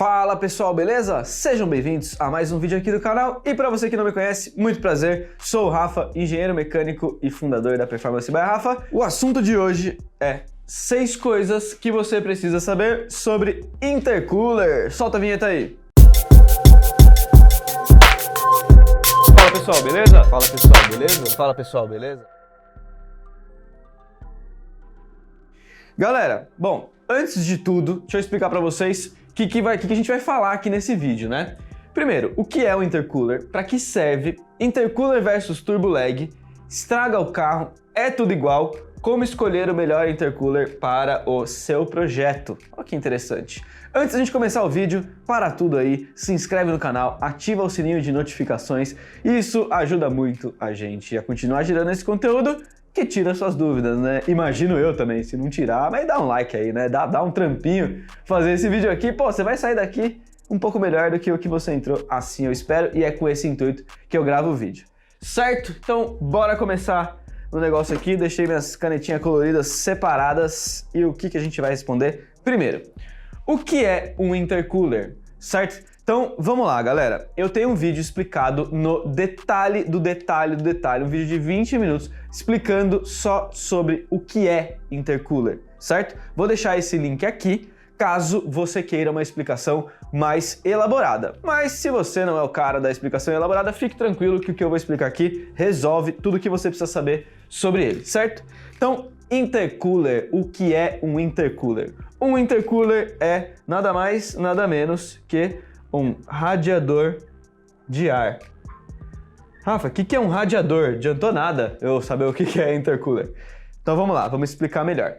Fala pessoal, beleza? Sejam bem-vindos a mais um vídeo aqui do canal e para você que não me conhece, muito prazer, sou o Rafa, engenheiro mecânico e fundador da Performance by Rafa. O assunto de hoje é 6 coisas que você precisa saber sobre intercooler. Solta a vinheta aí! Fala pessoal, beleza? Fala pessoal, beleza? Fala pessoal, beleza? Galera, bom, antes de tudo, deixa eu explicar para vocês o que a gente vai falar aqui nesse vídeo, né? Primeiro, o que é o intercooler? Para que serve? Intercooler versus turbo lag? Estraga o carro? É tudo igual? Como escolher o melhor intercooler para o seu projeto? Olha que interessante. Antes de a gente começar o vídeo, para tudo aí, se inscreve no canal, ativa o sininho de notificações. Isso ajuda muito a gente a continuar gerando esse conteúdo que tira suas dúvidas, né? Imagino eu também, se não tirar, mas dá um like aí, né? Dá um trampinho fazer esse vídeo aqui. Pô, você vai sair daqui um pouco melhor do que o que você entrou, assim eu espero, e é com esse intuito que eu gravo o vídeo. Certo? Então, bora começar o negócio aqui. Deixei minhas canetinhas coloridas separadas e o que a gente vai responder? Primeiro, o que é um intercooler? Certo? Então, vamos lá, galera. Eu tenho um vídeo explicado no detalhe do detalhe do detalhe, um vídeo de 20 minutos explicando só sobre o que é intercooler, certo? Vou deixar esse link aqui, caso você queira uma explicação mais elaborada. Mas se você não é o cara da explicação elaborada, fique tranquilo que o que eu vou explicar aqui resolve tudo o que você precisa saber sobre ele, certo? Então, intercooler, o que é um intercooler? Um intercooler é nada mais, nada menos que um radiador de ar. Rafa, o que é um radiador? Adiantou nada eu saber o que é intercooler. Então vamos lá, vamos explicar melhor.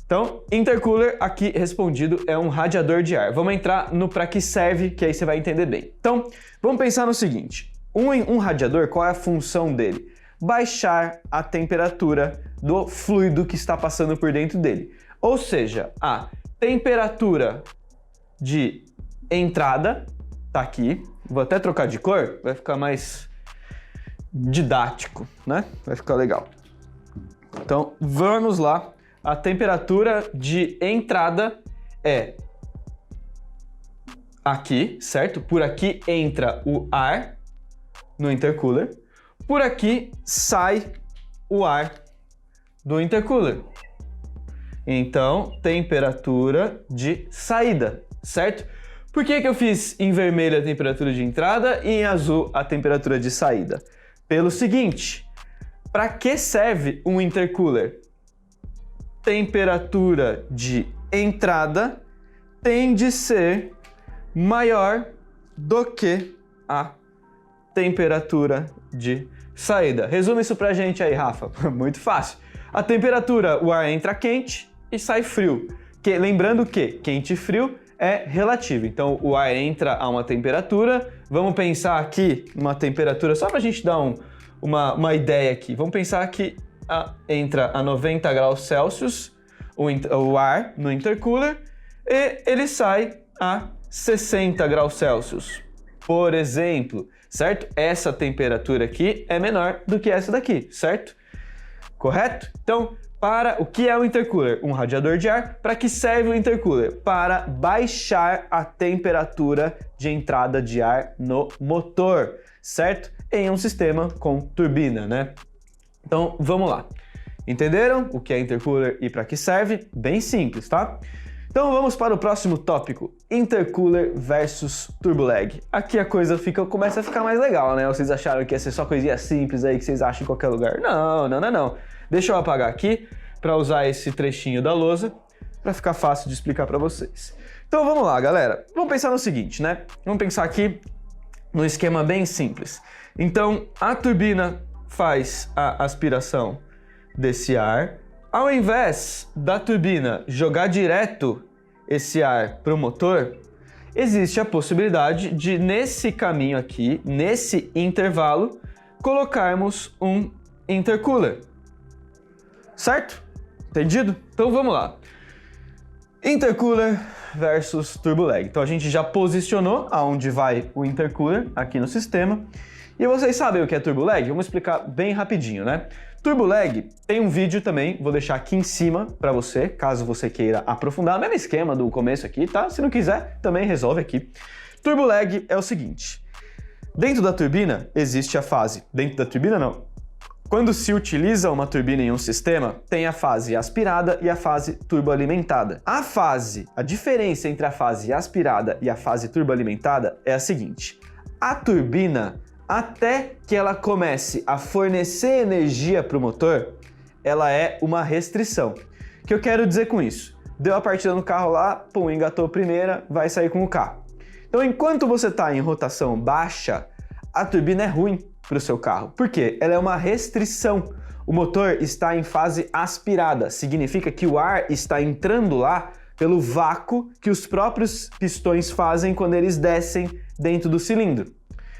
Então, intercooler, aqui respondido, é um radiador de ar. Vamos entrar no para que serve, que aí você vai entender bem. Então, vamos pensar no seguinte. Um radiador, qual é a função dele? Baixar a temperatura do fluido que está passando por dentro dele. Ou seja, a temperatura de entrada tá aqui. Vou até trocar de cor, vai ficar mais didático, né? Vai ficar legal. Então, vamos lá. A temperatura de entrada é aqui, certo? Por aqui entra o ar no intercooler. Por aqui sai o ar do intercooler. Então, temperatura de saída, certo? Por que eu fiz em vermelho a temperatura de entrada e em azul a temperatura de saída? Pelo seguinte, para que serve um intercooler? Temperatura de entrada tem de ser maior do que a temperatura de saída. Resume isso pra gente aí, Rafa. Muito fácil. A temperatura, o ar entra quente e sai frio. Lembrando que quente e frio é relativo. Então, o ar entra a uma temperatura. Vamos pensar aqui numa temperatura, só para a gente dar uma ideia aqui. Vamos pensar que entra a 90 graus Celsius o ar no intercooler e ele sai a 60 graus Celsius, por exemplo, certo? Essa temperatura aqui é menor do que essa daqui, certo? Correto? Então, para o que é o intercooler? Um radiador de ar. Para que serve o intercooler? Para baixar a temperatura de entrada de ar no motor, certo? Em um sistema com turbina, né? Então, vamos lá. Entenderam o que é intercooler e para que serve? Bem simples, tá? Então, vamos para o próximo tópico. Intercooler versus turbo lag. Aqui a coisa começa a ficar mais legal, né? Vocês acharam que ia ser só coisinha simples aí que vocês acham em qualquer lugar? Não. Deixa eu apagar aqui para usar esse trechinho da lousa para ficar fácil de explicar para vocês. Então vamos lá, galera. Vamos pensar no seguinte, né? Vamos pensar aqui num esquema bem simples. Então a turbina faz a aspiração desse ar. Ao invés da turbina jogar direto esse ar para o motor, existe a possibilidade de, nesse caminho aqui, nesse intervalo, colocarmos um intercooler. Certo? Entendido? Então vamos lá. Intercooler versus turbo lag. Então a gente já posicionou aonde vai o intercooler aqui no sistema. E vocês sabem o que é turbo lag? Vamos explicar bem rapidinho, né? Turbo lag tem um vídeo também, vou deixar aqui em cima para você, caso você queira aprofundar, mesmo esquema do começo aqui, tá? Se não quiser, também resolve aqui. Turbo lag é o seguinte, dentro da turbina existe a fase, dentro da turbina não, quando se utiliza uma turbina em um sistema, tem a fase aspirada e a fase turboalimentada. A diferença entre a fase aspirada e a fase turboalimentada é a seguinte, a turbina, até que ela comece a fornecer energia para o motor, ela é uma restrição. O que eu quero dizer com isso? Deu a partida no carro lá, pum, engatou a primeira, vai sair com o carro. Então, enquanto você está em rotação baixa, a turbina é ruim para o seu carro. Por quê? Ela é uma restrição. O motor está em fase aspirada, significa que o ar está entrando lá pelo vácuo que os próprios pistões fazem quando eles descem dentro do cilindro,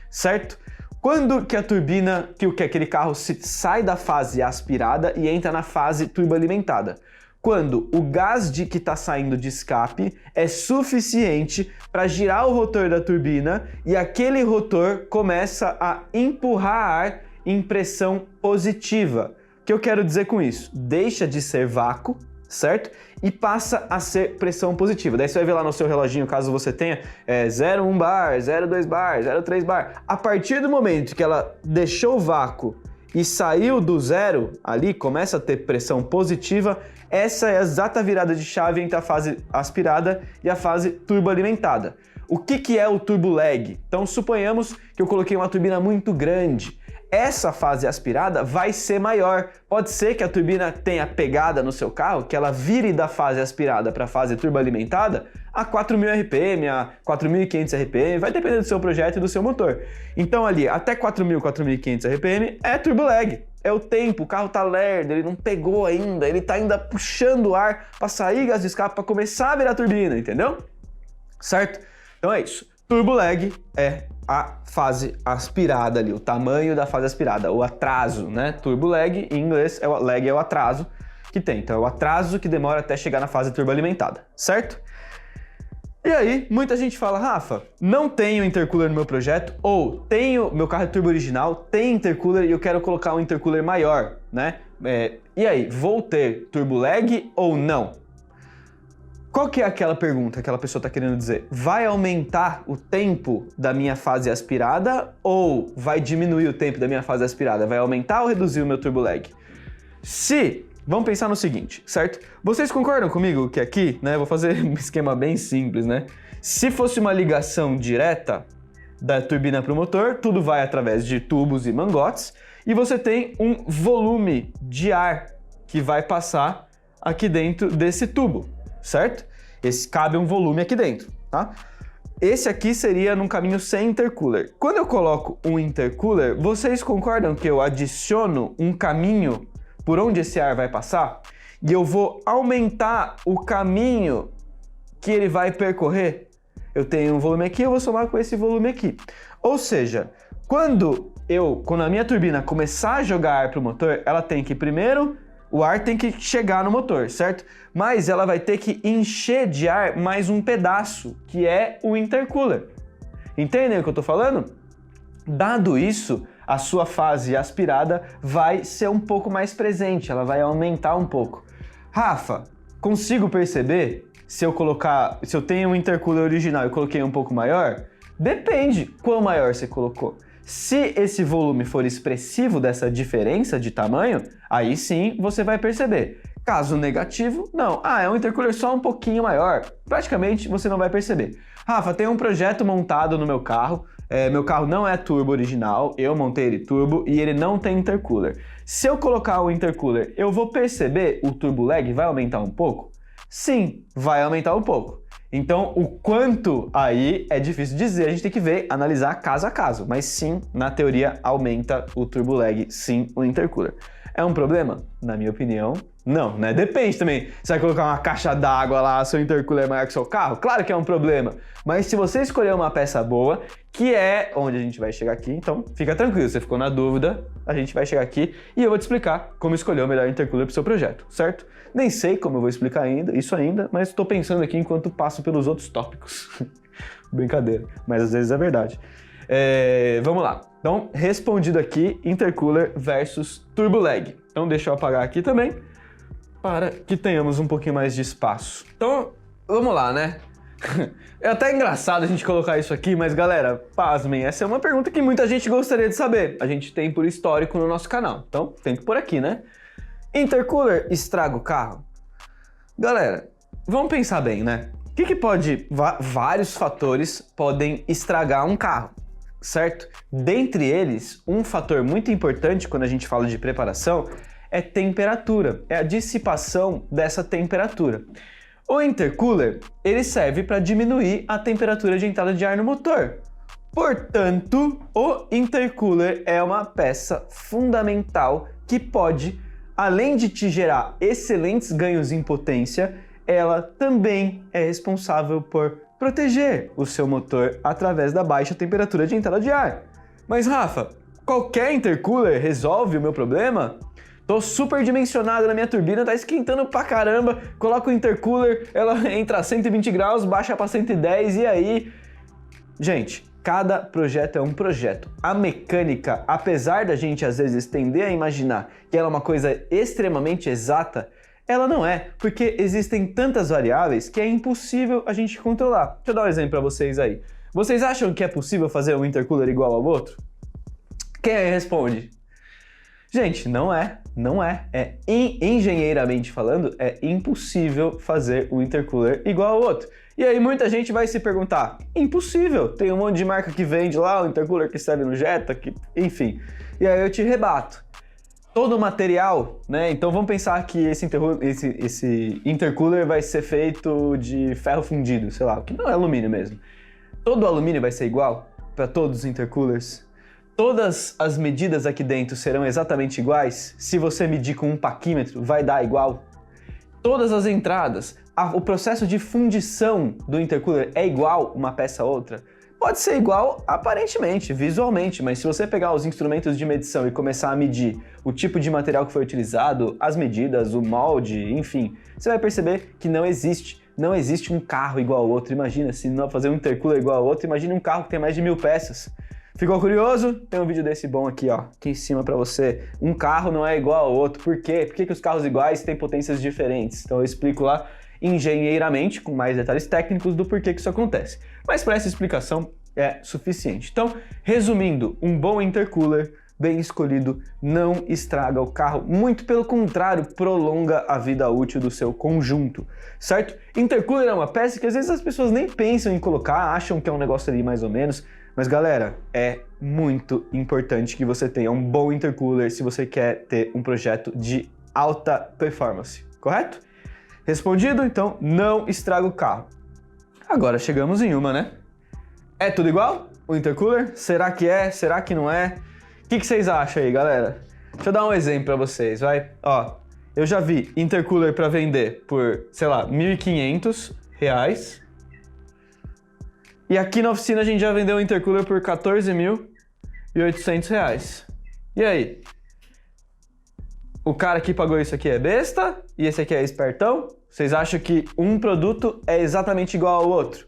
certo? Quando que a turbina, que aquele carro sai da fase aspirada e entra na fase turboalimentada? Quando o gás que está saindo de escape é suficiente para girar o rotor da turbina e aquele rotor começa a empurrar ar em pressão positiva. O que eu quero dizer com isso? Deixa de ser vácuo, certo? E passa a ser pressão positiva. Daí você vai ver lá no seu reloginho, caso você tenha, 0,1 bar, 0,2 bar, 0,3 bar. A partir do momento que ela deixou o vácuo e saiu do zero, ali começa a ter pressão positiva, essa é a exata virada de chave entre a fase aspirada e a fase turboalimentada. O que é o turbo lag? Então suponhamos que eu coloquei uma turbina muito grande. Essa fase aspirada vai ser maior. Pode ser que a turbina tenha pegada no seu carro, que ela vire da fase aspirada para a fase turboalimentada a 4.000 RPM, a 4.500 RPM, vai depender do seu projeto e do seu motor. Então ali, até 4.000, 4.500 RPM é turbo lag. É o tempo, o carro tá lerdo, ele não pegou ainda, ele tá ainda puxando o ar para sair gás de escape, para começar a virar a turbina, entendeu? Certo? Então é isso. Turbo lag é a fase aspirada ali, o tamanho da fase aspirada, o atraso, né? Turbo lag, em inglês, lag é o atraso que tem. Então é o atraso que demora até chegar na fase turboalimentada, certo? E aí, muita gente fala, Rafa, não tenho intercooler no meu projeto, ou tenho, meu carro é turbo original, tem intercooler e eu quero colocar um intercooler maior, né? E aí, vou ter turbo lag ou não? Qual que é aquela pergunta que aquela pessoa está querendo dizer? Vai aumentar o tempo da minha fase aspirada ou vai diminuir o tempo da minha fase aspirada? Vai aumentar ou reduzir o meu turbo lag? Vamos pensar no seguinte, certo? Vocês concordam comigo que aqui, né, vou fazer um esquema bem simples, né? Se fosse uma ligação direta da turbina para o motor, tudo vai através de tubos e mangotes e você tem um volume de ar que vai passar aqui dentro desse tubo, certo? Cabe um volume aqui dentro, tá? Esse aqui seria num caminho sem intercooler. Quando eu coloco um intercooler, vocês concordam que eu adiciono um caminho por onde esse ar vai passar? E eu vou aumentar o caminho que ele vai percorrer? Eu tenho um volume aqui, eu vou somar com esse volume aqui. Ou seja, quando a minha turbina começar a jogar ar para o motor, ela tem que primeiro, o ar tem que chegar no motor, certo? Mas ela vai ter que encher de ar mais um pedaço, que é o intercooler. Entendem o que eu tô falando? Dado isso, a sua fase aspirada vai ser um pouco mais presente, ela vai aumentar um pouco. Rafa, consigo perceber se eu tenho um intercooler original e coloquei um pouco maior? Depende quão maior você colocou. Se esse volume for expressivo dessa diferença de tamanho, aí sim você vai perceber. Caso negativo, não. É um intercooler só um pouquinho maior. Praticamente você não vai perceber. Rafa, tem um projeto montado no meu carro. Meu carro não é turbo original, eu montei ele turbo e ele não tem intercooler. Se eu colocar o intercooler, eu vou perceber o turbo lag vai aumentar um pouco? Sim, vai aumentar um pouco. Então, o quanto aí é difícil dizer, a gente tem que ver, analisar caso a caso. Mas sim, na teoria, aumenta o turbo lag, sim, o intercooler. É um problema? Na minha opinião, não, né? Depende também. Você vai colocar uma caixa d'água lá, seu intercooler é maior que seu carro? Claro que é um problema. Mas se você escolher uma peça boa, que é onde a gente vai chegar aqui, então fica tranquilo. Você ficou na dúvida, a gente vai chegar aqui e eu vou te explicar como escolher o melhor intercooler para o seu projeto, certo? Nem sei como eu vou explicar isso ainda, mas estou pensando aqui enquanto passo pelos outros tópicos. Brincadeira, mas às vezes é verdade. Vamos lá. Então, respondido aqui, intercooler versus turbo lag. Então, deixa eu apagar aqui também, para que tenhamos um pouquinho mais de espaço. Então, vamos lá, né? É até engraçado a gente colocar isso aqui, mas galera, pasmem, essa é uma pergunta que muita gente gostaria de saber. A gente tem por histórico no nosso canal, então tem que por aqui, né? Intercooler estraga o carro? Galera, vamos pensar bem, né? O que pode... Vários fatores podem estragar um carro, certo? Dentre eles, um fator muito importante quando a gente fala de preparação é temperatura, é a dissipação dessa temperatura. O intercooler, ele serve para diminuir a temperatura de entrada de ar no motor. Portanto, o intercooler é uma peça fundamental que pode, além de te gerar excelentes ganhos em potência, ela também é responsável por proteger o seu motor através da baixa temperatura de entrada de ar. Mas Rafa, qualquer intercooler resolve o meu problema? Tô super dimensionado na minha turbina, tá esquentando pra caramba, coloco o intercooler, ela entra a 120 graus, baixa pra 110 e aí... Gente, cada projeto é um projeto. A mecânica, apesar da gente às vezes tender a imaginar que ela é uma coisa extremamente exata, ela não é, porque existem tantas variáveis que é impossível a gente controlar. Deixa eu dar um exemplo pra vocês aí. Vocês acham que é possível fazer um intercooler igual ao outro? Quem aí responde? Gente, não é. Engenheiramente falando, é impossível fazer um intercooler igual ao outro. E aí muita gente vai se perguntar, impossível, tem um monte de marca que vende lá, o intercooler que serve no Jetta, enfim. E aí eu te rebato. Todo o material, né? Então vamos pensar que esse intercooler vai ser feito de ferro fundido, sei lá, que não é alumínio mesmo. Todo o alumínio vai ser igual para todos os intercoolers? Todas as medidas aqui dentro serão exatamente iguais? Se você medir com um paquímetro, vai dar igual? Todas as entradas, o processo de fundição do intercooler é igual uma peça a outra? Pode ser igual aparentemente, visualmente, mas se você pegar os instrumentos de medição e começar a medir o tipo de material que foi utilizado, as medidas, o molde, enfim, você vai perceber que não existe um carro igual ao outro. Imagina, se não fazer um intercooler igual ao outro, imagine um carro que tem mais de 1000 peças. Ficou curioso? Tem um vídeo desse bom aqui, ó, aqui em cima pra você. Um carro não é igual ao outro. Por quê? Por que os carros iguais têm potências diferentes? Então eu explico lá engenheiramente, com mais detalhes técnicos do porquê que isso acontece. Mas para essa explicação é suficiente. Então, resumindo, um bom intercooler bem escolhido não estraga o carro, muito pelo contrário, prolonga a vida útil do seu conjunto, certo? Intercooler é uma peça que às vezes as pessoas nem pensam em colocar, acham que é um negócio ali mais ou menos, mas galera, é muito importante que você tenha um bom intercooler se você quer ter um projeto de alta performance, correto? Respondido? Então, não estraga o carro. Agora chegamos em uma, né? É tudo igual? O intercooler? Será que é? Será que não é? O que vocês acham aí, galera? Deixa eu dar um exemplo pra vocês, vai? Ó, eu já vi intercooler pra vender por, sei lá, R$1.500. E aqui na oficina a gente já vendeu um intercooler por R$14.800. E aí? O cara que pagou isso aqui é besta e esse aqui é espertão? Vocês acham que um produto é exatamente igual ao outro?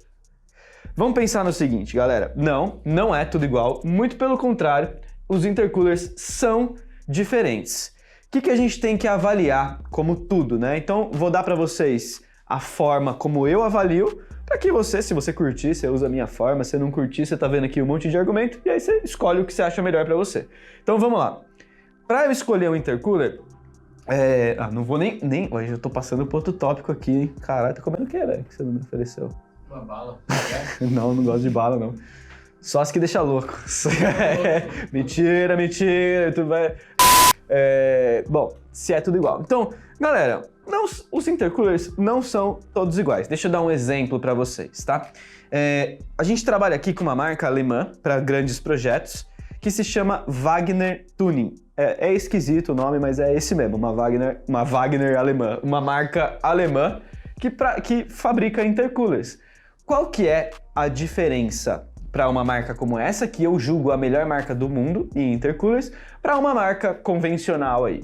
Vamos pensar no seguinte, galera. Não é tudo igual. Muito pelo contrário, os intercoolers são diferentes. O que a gente tem que avaliar como tudo, né? Então, vou dar para vocês a forma como eu avalio, para que você, se você curtir, você usa a minha forma, se não curtir, você tá vendo aqui um monte de argumento, e aí você escolhe o que você acha melhor para você. Então, vamos lá. Para eu escolher um intercooler, não vou nem... Hoje eu tô passando pro outro tópico aqui, hein? Caralho, tá comendo o que, velho? Que você não me ofereceu? Uma bala. Não gosto de bala, não. Só as que deixa louco. Mentira. Tu vai... Bom, se é tudo igual. Então, galera, os intercoolers não são todos iguais. Deixa eu dar um exemplo para vocês, tá? A gente trabalha aqui com uma marca alemã para grandes projetos que se chama Wagner Tuning. É esquisito o nome, mas é esse mesmo, uma Wagner alemã, uma marca alemã que fabrica intercoolers. Qual que é a diferença para uma marca como essa, que eu julgo a melhor marca do mundo em intercoolers, para uma marca convencional aí?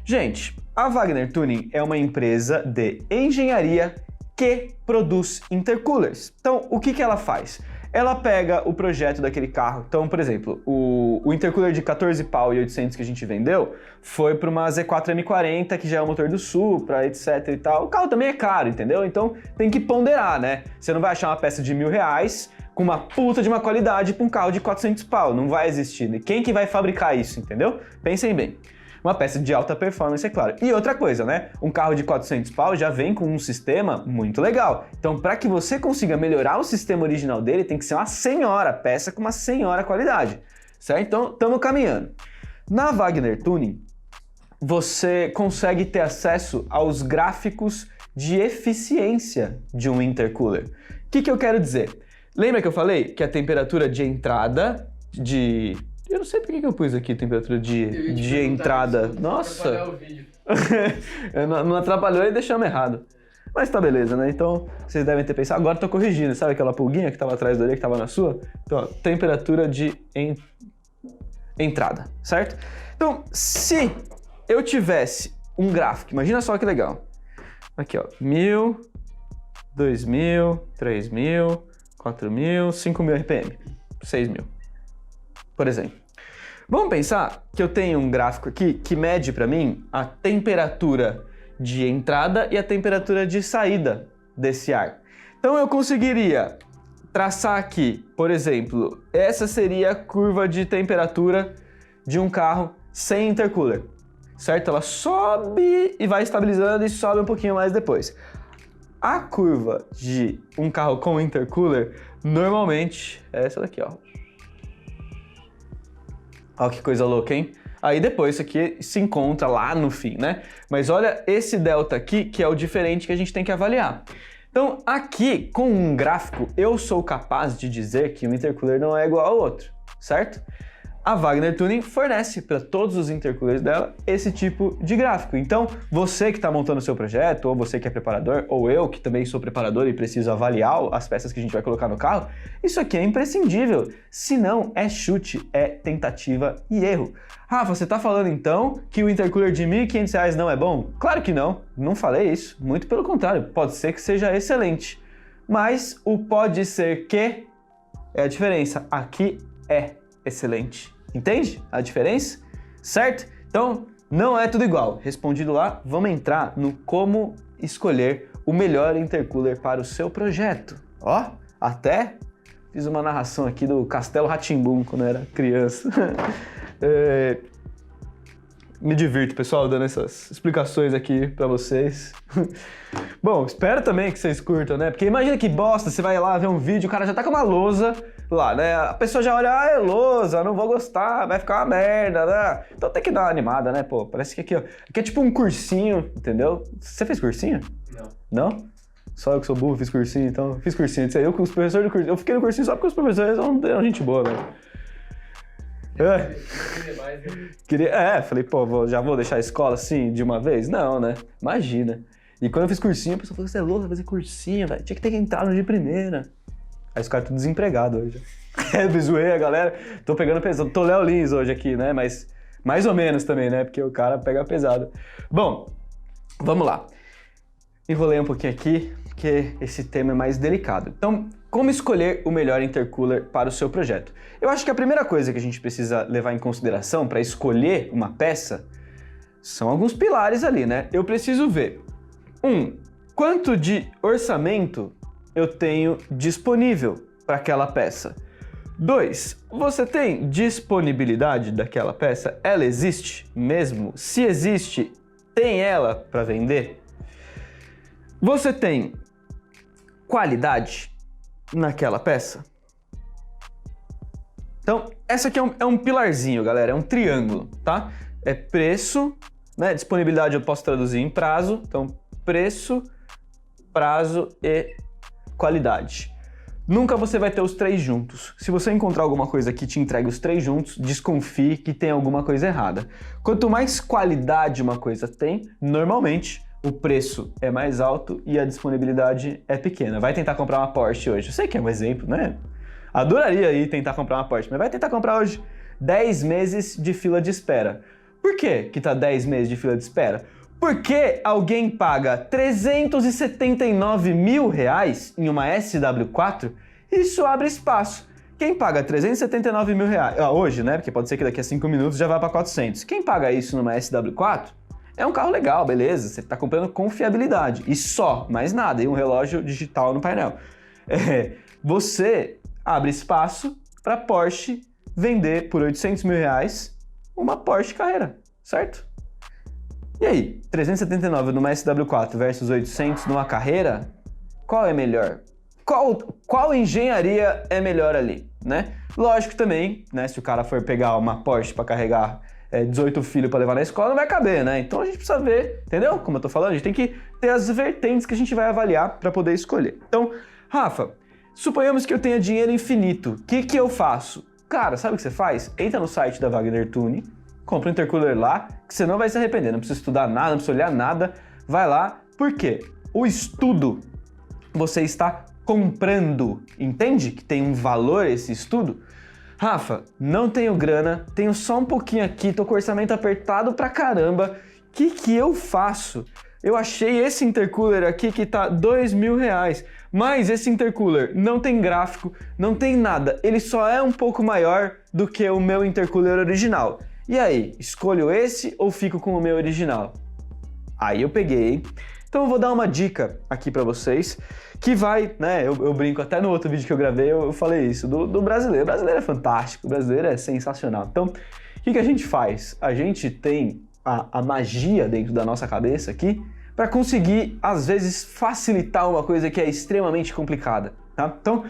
Gente, a Wagner Tuning é uma empresa de engenharia que produz intercoolers. Então, o que ela faz? ela pega o projeto daquele carro. Então, por exemplo, o intercooler de 14 pau e 800 que a gente vendeu foi para uma Z4 M40, que já é o motor do Supra, etc e tal. O carro também é caro, entendeu? Então tem que ponderar, né? Você não vai achar uma peça de R$1.000 com uma puta de uma qualidade para um carro de 400 pau. Não vai existir. Quem que vai fabricar isso, entendeu? Pensem bem. Uma peça de alta performance, é claro. E outra coisa, né? Um carro de 400 pau já vem com um sistema muito legal. Então, para que você consiga melhorar o sistema original dele, tem que ser uma senhora peça com uma senhora qualidade, certo? Então, estamos caminhando. Na Wagner Tuning, você consegue ter acesso aos gráficos de eficiência de um intercooler. O que eu quero dizer? Lembra que eu falei que a temperatura de entrada de... Eu não sei por que eu pus aqui temperatura de entrada. Nossa! Não atrapalhou e deixamos errado. Mas tá beleza, né? Então, vocês devem ter pensado. Agora eu tô corrigindo. Sabe aquela pulguinha que tava atrás da orelha, que tava na sua? Então, ó, temperatura de entrada, certo? Então, se eu tivesse um gráfico, imagina só que legal. Aqui, ó. 1.000, 2.000, 3.000, 4.000, 5.000 RPM, 6.000. Por exemplo. Vamos pensar que eu tenho um gráfico aqui que mede para mim a temperatura de entrada e a temperatura de saída desse ar. Então eu conseguiria traçar aqui, por exemplo, essa seria a curva de temperatura de um carro sem intercooler, certo? Ela sobe e vai estabilizando e sobe um pouquinho mais depois. A curva de um carro com intercooler normalmente é essa daqui, ó. Olha que coisa louca, hein? Aí depois isso aqui se encontra lá no fim, né? Mas olha esse delta aqui, que é o diferente que a gente tem que avaliar. Então aqui, com um gráfico, eu sou capaz de dizer que um intercooler não é igual ao outro, certo? A Wagner Tuning fornece para todos os intercoolers dela esse tipo de gráfico. Então, você que está montando o seu projeto, ou você que é preparador, ou eu que também sou preparador e preciso avaliar as peças que a gente vai colocar no carro, isso aqui é imprescindível. Se não, é chute, é tentativa e erro. Rafa, você está falando então que o intercooler de R$1.500 não é bom? Claro que não, não falei isso. Muito pelo contrário, pode ser que seja excelente. Mas o pode ser que é a diferença. Aqui é excelente. Entende a diferença? Certo? Então, não é tudo igual. Respondido lá, vamos entrar no como escolher o melhor intercooler para o seu projeto. Ó, até fiz uma narração aqui do Castelo Rá-Tim-Bum quando eu era criança. Me divirto, pessoal, dando essas explicações aqui pra vocês. Bom, espero também que vocês curtam, né? Porque imagina que bosta, você vai lá ver um vídeo, o cara já tá com uma lousa lá, né? A pessoa já olha, é lousa, não vou gostar, vai ficar uma merda, né? Então tem que dar uma animada, né? Pô, parece que aqui, ó, aqui é tipo um cursinho, entendeu? Você fez cursinho? Não. Não? Só eu que sou burro, fiz cursinho, então fiz cursinho. Eu com os professores do cursinho, eu fiquei no cursinho só porque os professores eram gente boa, velho. Falei, pô, já vou deixar a escola assim de uma vez? Não, né? Imagina. E quando eu fiz cursinho, a pessoa falou, você é louco, vai fazer cursinho, velho. Tinha que ter que entrar no de primeira. Aí os caras tudo desempregado hoje. Zoei a galera. Tô pegando pesado. Tô Léo Lins hoje aqui, né? Mas mais ou menos também, né? Porque o cara pega pesado. Bom, vamos lá. Enrolei um pouquinho aqui, porque esse tema é mais delicado. Então, como escolher o melhor intercooler para o seu projeto? Eu acho que a primeira coisa que a gente precisa levar em consideração para escolher uma peça são alguns pilares ali, né? Eu preciso ver, quanto de orçamento eu tenho disponível para aquela peça. 2, você tem disponibilidade daquela peça? Ela existe mesmo? Se existe, tem ela para vender? Você tem qualidade naquela peça? Então, essa aqui é um pilarzinho, galera, é um triângulo, tá? É preço, né? Disponibilidade eu posso traduzir em prazo, então preço, prazo e qualidade. Nunca você vai ter os três juntos. Se você encontrar alguma coisa que te entregue os três juntos, desconfie que tem alguma coisa errada. Quanto mais qualidade uma coisa tem, normalmente o preço é mais alto e a disponibilidade é pequena. Vai tentar comprar uma Porsche hoje. Eu sei que é um exemplo, né? Adoraria ir tentar comprar uma Porsche, mas vai tentar comprar hoje 10 meses de fila de espera. Por que tá 10 meses de fila de espera? Porque alguém paga R$379 mil em uma SW4 Isso abre espaço. Quem paga 379 mil reais, hoje, né, porque pode ser que daqui a 5 minutos já vá para 400. Quem paga isso numa SW4 é um carro legal, beleza, você está comprando confiabilidade e só, mais nada, e um relógio digital no painel. Você abre espaço para Porsche vender por 800 mil reais uma Porsche Carrera, certo? E aí, 379 numa SW4 versus 800 numa Carrera, qual é melhor? Qual engenharia é melhor ali, né? Lógico também, né, se o cara for pegar uma Porsche para carregar 18 filhos para levar na escola, não vai caber, né? Então a gente precisa ver, entendeu? Como eu tô falando, a gente tem que ter as vertentes que a gente vai avaliar para poder escolher. Então, Rafa, suponhamos que eu tenha dinheiro infinito. O que eu faço? Cara, sabe o que você faz? Entra no site da Wagner Tuning, compra um intercooler lá, que você não vai se arrepender. Não precisa estudar nada, não precisa olhar nada. Vai lá. Por quê? O estudo você está comprando. Entende que tem um valor esse estudo? Rafa, não tenho grana, tenho só um pouquinho aqui, tô com o orçamento apertado pra caramba. O que eu faço? Eu achei esse intercooler aqui que tá R$2.000, mas esse intercooler não tem gráfico, não tem nada, ele só é um pouco maior do que o meu intercooler original. E aí, escolho esse ou fico com o meu original? Aí eu peguei, então eu vou dar uma dica aqui pra vocês, que vai, né, eu brinco até no outro vídeo que eu gravei, eu falei isso, do brasileiro. O brasileiro é fantástico, o brasileiro é sensacional. Então, o que a gente faz? A gente tem a magia dentro da nossa cabeça aqui para conseguir, às vezes, facilitar uma coisa que é extremamente complicada, tá? Então,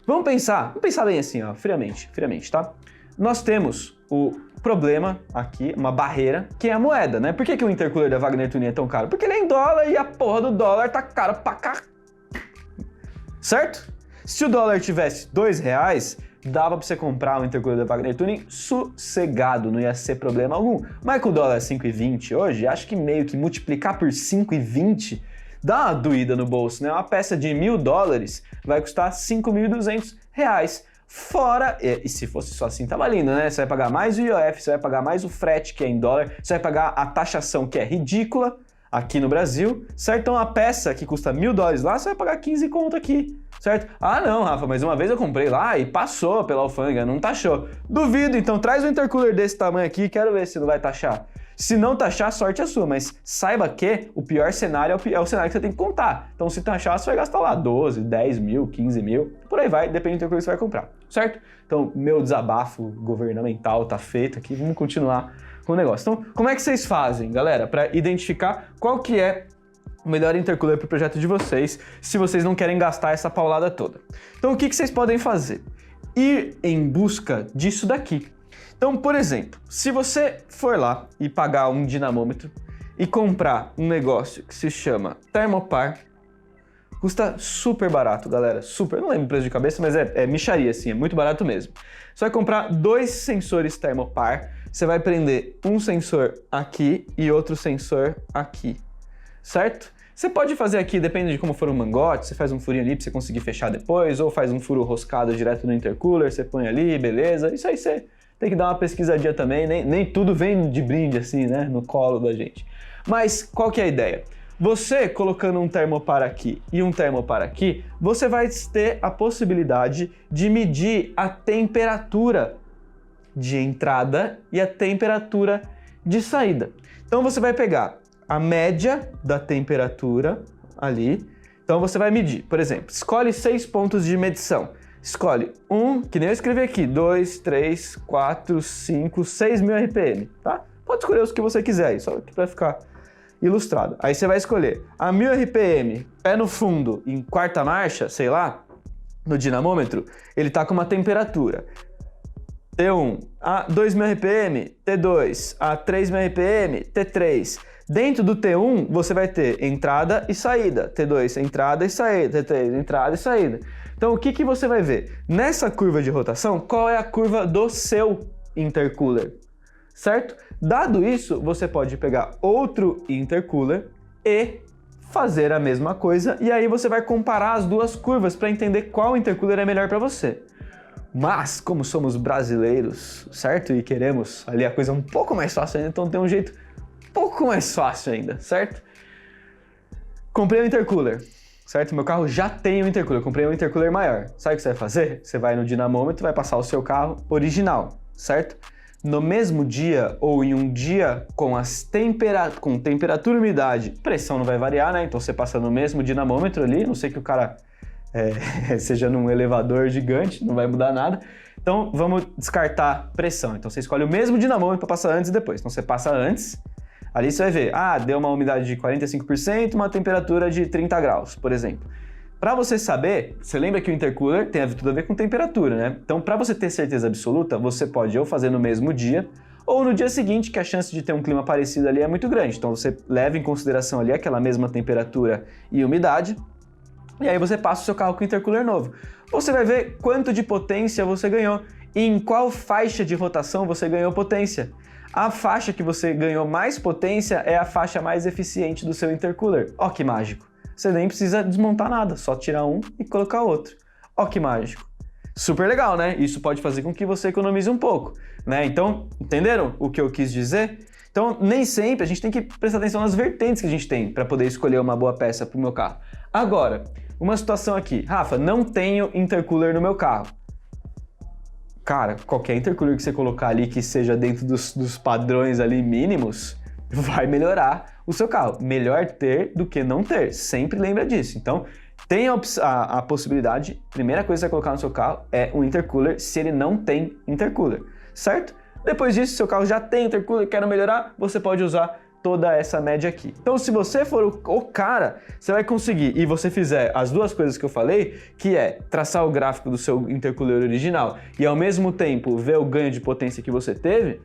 vamos pensar bem assim, ó, friamente, tá? Nós temos o problema aqui, uma barreira, que é a moeda, né? Por que o intercooler da Wagner Tuning é tão caro? Porque ele é em dólar e a porra do dólar tá caro pra cá. Certo? Se o dólar tivesse R$2, dava pra você comprar um intercooler da Wagner Tuning sossegado, não ia ser problema algum. Mas com o dólar 5,20 hoje, acho que meio que multiplicar por 5,20 dá uma doída no bolso, né? Uma peça de $1.000 vai custar R$5.200. Fora, e se fosse só assim, tava lindo, né? Você vai pagar mais o IOF, você vai pagar mais o frete, que é em dólar, você vai pagar a taxação, que é ridícula, aqui no Brasil, certo? Então a peça que custa $1.000 lá, você vai pagar 15 conto aqui, certo? Ah não, Rafa, mas uma vez eu comprei lá e passou pela alfândega, não taxou. Duvido, então traz um intercooler desse tamanho aqui, quero ver se não vai taxar. Se não taxar, sorte é sua, mas saiba que o pior cenário é o cenário que você tem que contar. Então se taxar, você vai gastar lá 12, 10 mil, 15 mil, por aí vai, depende do intercooler que você vai comprar, certo? Então meu desabafo governamental tá feito aqui, vamos continuar com o negócio. Então, como é que vocês fazem, galera, para identificar qual que é o melhor intercooler para o projeto de vocês, se vocês não querem gastar essa paulada toda? Então, o que vocês podem fazer? Ir em busca disso daqui. Então, por exemplo, se você for lá e pagar um dinamômetro e comprar um negócio que se chama Thermopar, custa super barato, galera, super, não lembro o preço de cabeça, mas é mixaria assim, é muito barato mesmo. Você vai comprar 2 sensores Thermopar, você vai prender um sensor aqui e outro sensor aqui, certo? Você pode fazer aqui, depende de como for o mangote, você faz um furinho ali pra você conseguir fechar depois, ou faz um furo roscado direto no intercooler, você põe ali, beleza, isso aí você tem que dar uma pesquisadinha também, nem tudo vem de brinde assim, né, no colo da gente. Mas qual que é a ideia? Você colocando um termopar aqui e um termopar aqui, você vai ter a possibilidade de medir a temperatura de entrada e a temperatura de saída. Então você vai pegar a média da temperatura ali, então você vai medir, por exemplo, escolhe 6 pontos de medição. Escolhe um, que nem eu escrevi aqui, 2, 3, 4, 5, 6 mil RPM, tá? Pode escolher os que você quiser, só aqui para ficar ilustrado. Aí você vai escolher a 1000 RPM, pé no fundo, em quarta marcha, sei lá, no dinamômetro, ele tá com uma temperatura T1 a 2000 RPM, T2 a 3000 RPM, T3. Dentro do T1, você vai ter entrada e saída, T2 entrada e saída, T3 entrada e saída. Então, o que você vai ver? Nessa curva de rotação, qual é a curva do seu intercooler, certo? Dado isso, você pode pegar outro intercooler e fazer a mesma coisa, e aí você vai comparar as duas curvas para entender qual intercooler é melhor para você. Mas, como somos brasileiros, certo? E queremos ali a coisa um pouco mais fácil ainda, então tem um jeito um pouco mais fácil ainda, certo? Comprei um intercooler. certo? Meu carro já tem um intercooler, eu comprei um intercooler maior. Sabe o que você vai fazer? Você vai no dinamômetro e vai passar o seu carro original, certo? No mesmo dia ou em um dia com temperatura e umidade, pressão não vai variar, né? Então você passa no mesmo dinamômetro ali, não sei que o cara seja num elevador gigante, não vai mudar nada. Então vamos descartar pressão. Então você escolhe o mesmo dinamômetro para passar antes e depois. Então você passa antes, ali você vai ver, deu uma umidade de 45%, uma temperatura de 30 graus, por exemplo. Para você saber, você lembra que o intercooler tem tudo a ver com temperatura, né? Então, para você ter certeza absoluta, você pode ou fazer no mesmo dia, ou no dia seguinte, que a chance de ter um clima parecido ali é muito grande. Então, você leva em consideração ali aquela mesma temperatura e umidade, e aí você passa o seu carro com o intercooler novo. Você vai ver quanto de potência você ganhou e em qual faixa de rotação você ganhou potência. A faixa que você ganhou mais potência é a faixa mais eficiente do seu intercooler. Ó que mágico! Você nem precisa desmontar nada, só tirar um e colocar outro. Ó que mágico! Super legal, né? Isso pode fazer com que você economize um pouco, né? Então, entenderam o que eu quis dizer? Então, nem sempre a gente tem que prestar atenção nas vertentes que a gente tem para poder escolher uma boa peça para o meu carro. Agora, uma situação aqui. Rafa, não tenho intercooler no meu carro. Cara, qualquer intercooler que você colocar ali que seja dentro dos padrões ali mínimos, vai melhorar o seu carro. Melhor ter do que não ter. Sempre lembra disso. Então, tem a possibilidade, primeira coisa que você vai colocar no seu carro é um intercooler se ele não tem intercooler, certo? Depois disso, se seu carro já tem intercooler e quer melhorar, você pode usar toda essa média aqui. Então, se você for o cara, você vai conseguir, e você fizer as duas coisas que eu falei, que é traçar o gráfico do seu intercooler original e ao mesmo tempo ver o ganho de potência que você teve,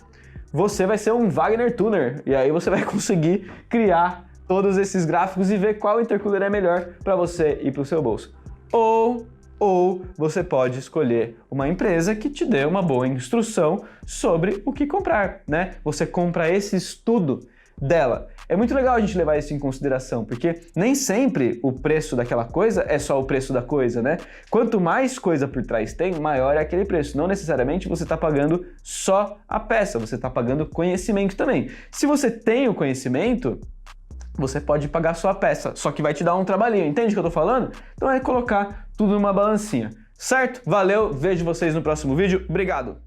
você vai ser um Wagner Tuner, e aí você vai conseguir criar todos esses gráficos e ver qual intercooler é melhor para você e para o seu bolso. Ou você pode escolher uma empresa que te dê uma boa instrução sobre o que comprar, né? Você compra esse estudo dela. É muito legal a gente levar isso em consideração, porque nem sempre o preço daquela coisa é só o preço da coisa, né? Quanto mais coisa por trás tem, maior é aquele preço. Não necessariamente você está pagando só a peça, você está pagando conhecimento também. Se você tem o conhecimento, você pode pagar só a peça, só que vai te dar um trabalhinho, entende o que eu tô falando? Então é colocar tudo numa balancinha, certo? Valeu, vejo vocês no próximo vídeo, obrigado!